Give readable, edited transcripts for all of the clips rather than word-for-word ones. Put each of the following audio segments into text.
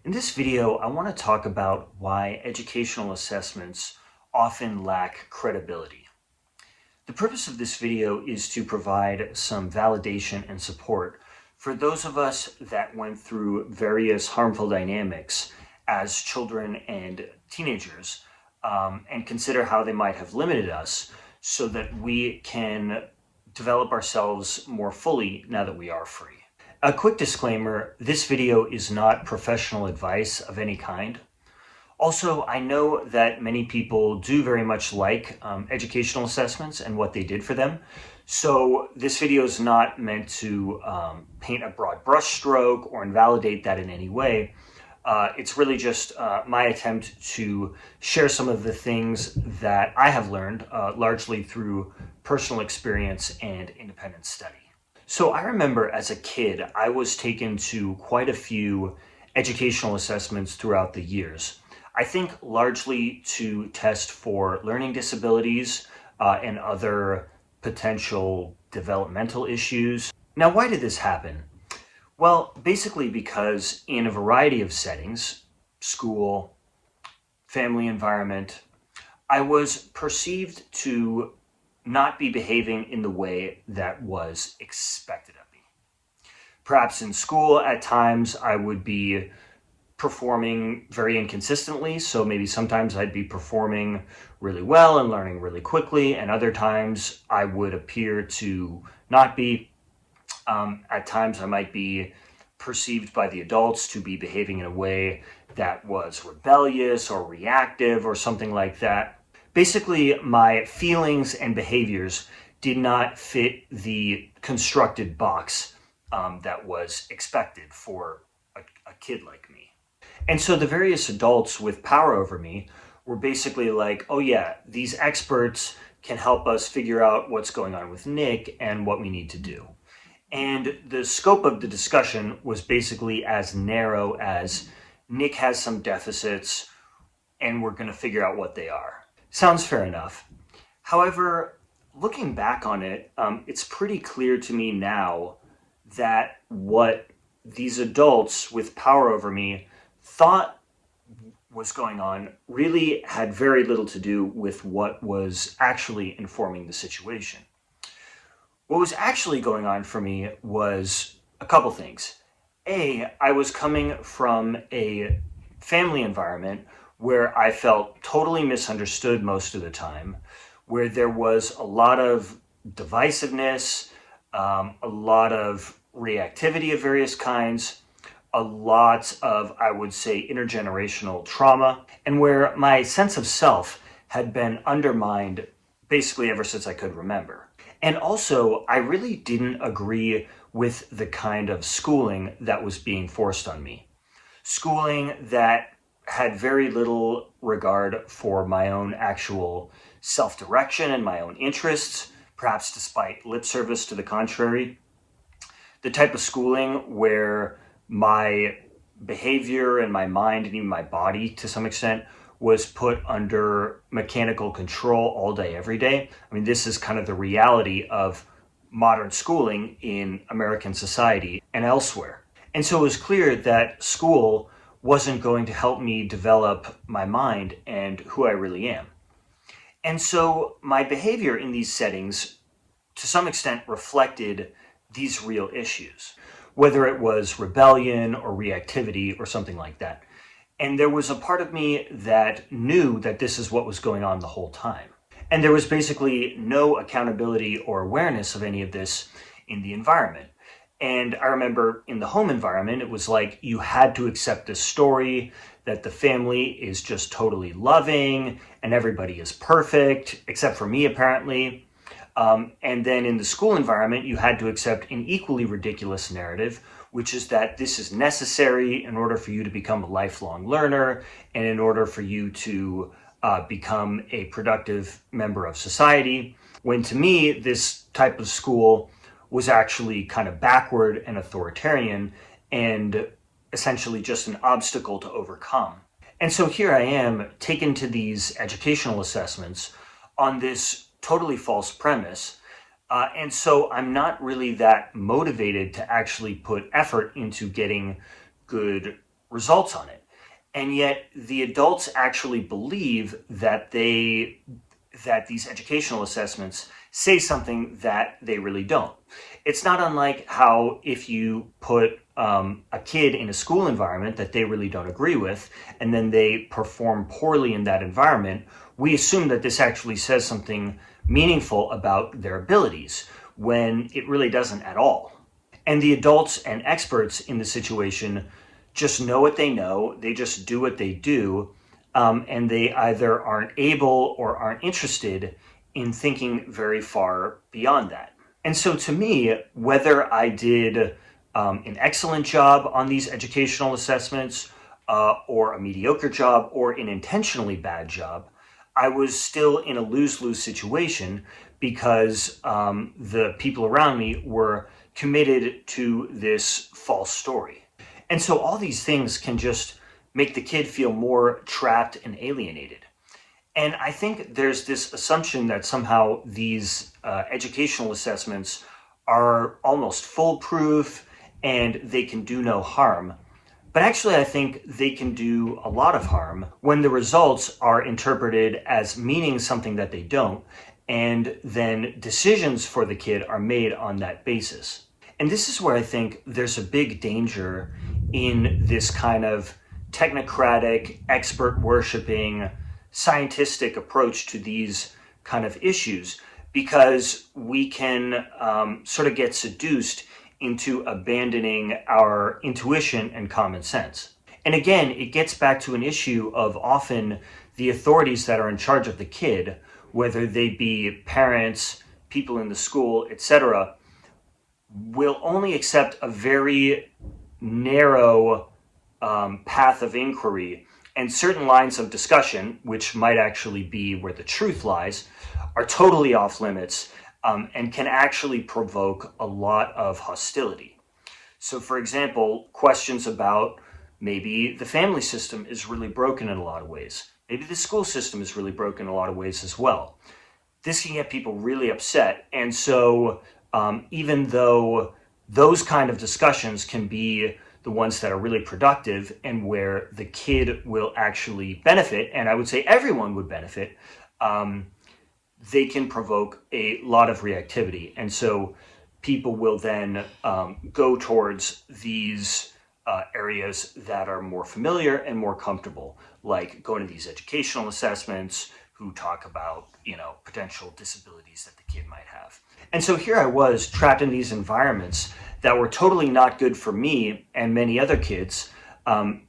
In this video, I want to talk about why educational assessments often lack credibility. The purpose of this video is to provide some validation and support for those of us that went through various harmful dynamics as children and teenagers, and consider how they might have limited us so that we can develop ourselves more fully now that we are free. A quick disclaimer, this video is not professional advice of any kind. Also, I know that many people do very much like educational assessments and what they did for them. So this video is not meant to paint a broad brushstroke or invalidate that in any way. It's really just my attempt to share some of the things that I have learned, largely through personal experience and independent study. So I remember as a kid, I was taken to quite a few educational assessments throughout the years. I think largely to test for learning disabilities and other potential developmental issues. Now, why did this happen? Well, basically because in a variety of settings, school, family environment, I was perceived to not be behaving in the way that was expected of me. Perhaps in school, at times, I would be performing very inconsistently. So maybe sometimes I'd be performing really well and learning really quickly, and other times I would appear to not be. At times I might be perceived by the adults to be behaving in a way that was rebellious or reactive or something like that. Basically, my feelings and behaviors did not fit the constructed box that was expected for a kid like me. And so the various adults with power over me were basically like, oh yeah, these experts can help us figure out what's going on with Nick and what we need to do. And the scope of the discussion was basically as narrow as Nick has some deficits and we're going to figure out what they are. Sounds fair enough. However, looking back on it, it's pretty clear to me now that what these adults with power over me thought was going on really had very little to do with what was actually informing the situation. What was actually going on for me was a couple things. I was coming from a family environment where I felt totally misunderstood most of the time, where there was a lot of divisiveness, a lot of reactivity of various kinds, a lot of, I would say, intergenerational trauma, and where my sense of self had been undermined basically ever since I could remember. And also, I really didn't agree with the kind of schooling that was being forced on me. Schooling that had very little regard for my own actual self-direction and my own interests, perhaps despite lip service to the contrary. The type of schooling where my behavior and my mind and even my body, to some extent, was put under mechanical control all day, every day. I mean, this is kind of the reality of modern schooling in American society and elsewhere. And so it was clear that school wasn't going to help me develop my mind and who I really am. And so my behavior in these settings, to some extent, reflected these real issues, whether it was rebellion or reactivity or something like that. And there was a part of me that knew that this is what was going on the whole time. And there was basically no accountability or awareness of any of this in the environment. And I remember in the home environment, it was like you had to accept this story that the family is just totally loving and everybody is perfect, except for me, apparently. And then in the school environment, you had to accept an equally ridiculous narrative, which is that this is necessary in order for you to become a lifelong learner and in order for you to become a productive member of society. When to me, this type of school was actually kind of backward and authoritarian and essentially just an obstacle to overcome. And so here I am taken to these educational assessments on this totally false premise. And so I'm not really that motivated to actually put effort into getting good results on it. And yet the adults actually believe that these educational assessments say something that they really don't. It's not unlike how if you put a kid in a school environment that they really don't agree with, and then they perform poorly in that environment, we assume that this actually says something meaningful about their abilities, when it really doesn't at all. And the adults and experts in the situation just know what they know, they just do what they do, and they either aren't able or aren't interested in thinking very far beyond that. And so to me, whether I did an excellent job on these educational assessments, or a mediocre job, or an intentionally bad job, I was still in a lose-lose situation because the people around me were committed to this false story. And so all these things can just make the kid feel more trapped and alienated. And I think there's this assumption that somehow these educational assessments are almost foolproof and they can do no harm. But actually, I think they can do a lot of harm when the results are interpreted as meaning something that they don't, and then decisions for the kid are made on that basis. And this is where I think there's a big danger in this kind of technocratic, expert worshiping, scientific approach to these kind of issues, because we can sort of get seduced into abandoning our intuition and common sense. And again, it gets back to an issue of often the authorities that are in charge of the kid, whether they be parents, people in the school, etc., will only accept a very narrow path of inquiry, and certain lines of discussion, which might actually be where the truth lies, are totally off limits, and can actually provoke a lot of hostility. So for example, questions about maybe the family system is really broken in a lot of ways. Maybe the school system is really broken in a lot of ways as well. This can get people really upset. And so even though those kind of discussions can be the ones that are really productive and where the kid will actually benefit, and I would say everyone would benefit, they can provoke a lot of reactivity. And so people will then go towards these areas that are more familiar and more comfortable, like going to these educational assessments, who talk about, potential disabilities that the kid might have. And so here I was trapped in these environments that were totally not good for me and many other kids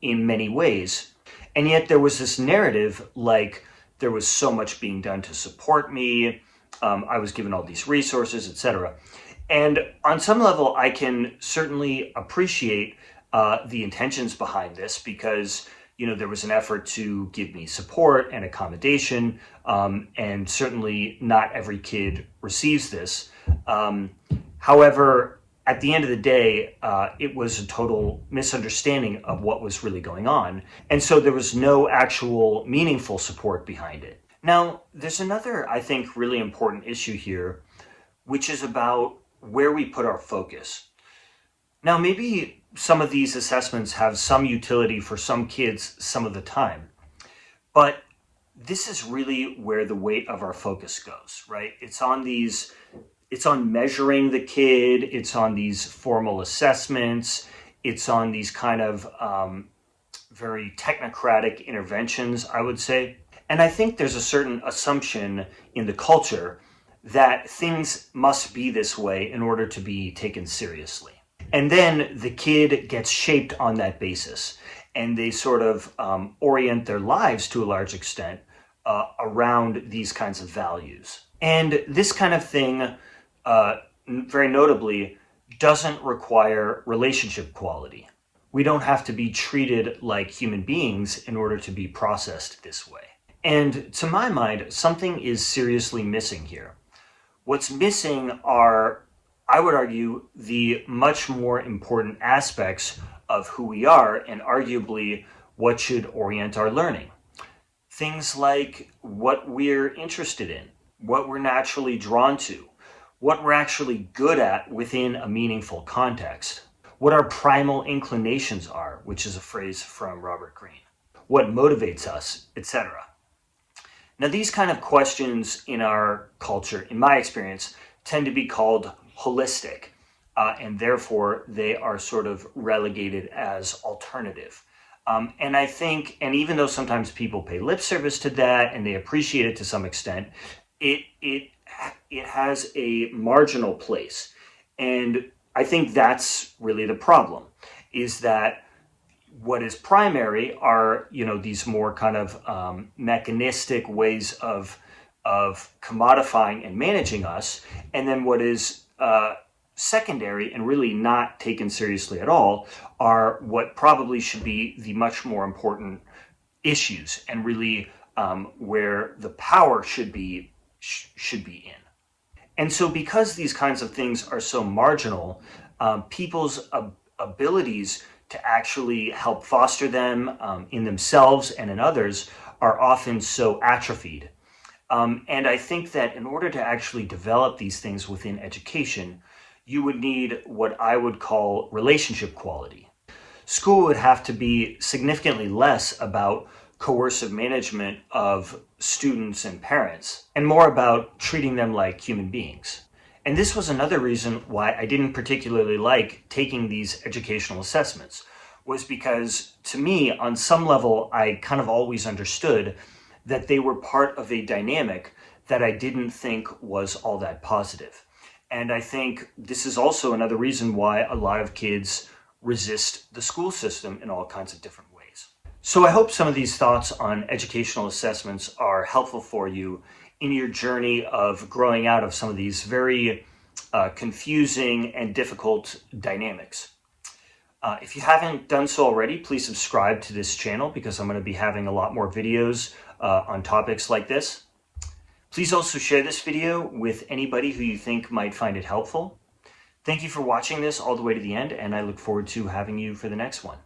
in many ways. And yet there was this narrative like there was so much being done to support me. I was given all these resources, etc. And on some level, I can certainly appreciate the intentions behind this, because there was an effort to give me support and accommodation, and certainly not every kid receives this. However, at the end of the day, it was a total misunderstanding of what was really going on. And so there was no actual meaningful support behind it. Now, there's another, I think, really important issue here, which is about where we put our focus. Now, maybe some of these assessments have some utility for some kids some of the time, but this is really where the weight of our focus goes, right? It's on measuring the kid, it's on these formal assessments, it's on these kind of very technocratic interventions, I would say. And I think there's a certain assumption in the culture that things must be this way in order to be taken seriously. And then the kid gets shaped on that basis, and they sort of orient their lives to a large extent around these kinds of values. And this kind of thing, very notably, doesn't require relationship quality. We don't have to be treated like human beings in order to be processed this way. And to my mind, something is seriously missing here. What's missing are, I would argue, the much more important aspects of who we are, and arguably what should orient our learning. Things like what we're interested in, what we're naturally drawn to, what we're actually good at within a meaningful context, what our primal inclinations are, which is a phrase from Robert Greene. what motivates us, etc. Now, these kind of questions in our culture, in my experience, tend to be called holistic, and therefore they are sort of relegated as alternative. And I think, and even though sometimes people pay lip service to that and they appreciate it to some extent, it has a marginal place. And I think that's really the problem, is that what is primary are, these more kind of mechanistic ways of commodifying and managing us, and then what is secondary and really not taken seriously at all are what probably should be the much more important issues, and really where the power should be in. And so, because these kinds of things are so marginal, people's abilities to actually help foster them in themselves and in others are often so atrophied. And I think that in order to actually develop these things within education, you would need what I would call relationship quality. School would have to be significantly less about coercive management of students and parents, and more about treating them like human beings. And this was another reason why I didn't particularly like taking these educational assessments, was because to me, on some level, I kind of always understood that they were part of a dynamic that I didn't think was all that positive. And I think this is also another reason why a lot of kids resist the school system in all kinds of different ways. So I hope some of these thoughts on educational assessments are helpful for you in your journey of growing out of some of these very confusing and difficult dynamics. If you haven't done so already, please subscribe to this channel, because I'm going to be having a lot more videos on topics like this. Please also share this video with anybody who you think might find it helpful. Thank you for watching this all the way to the end, and I look forward to having you for the next one.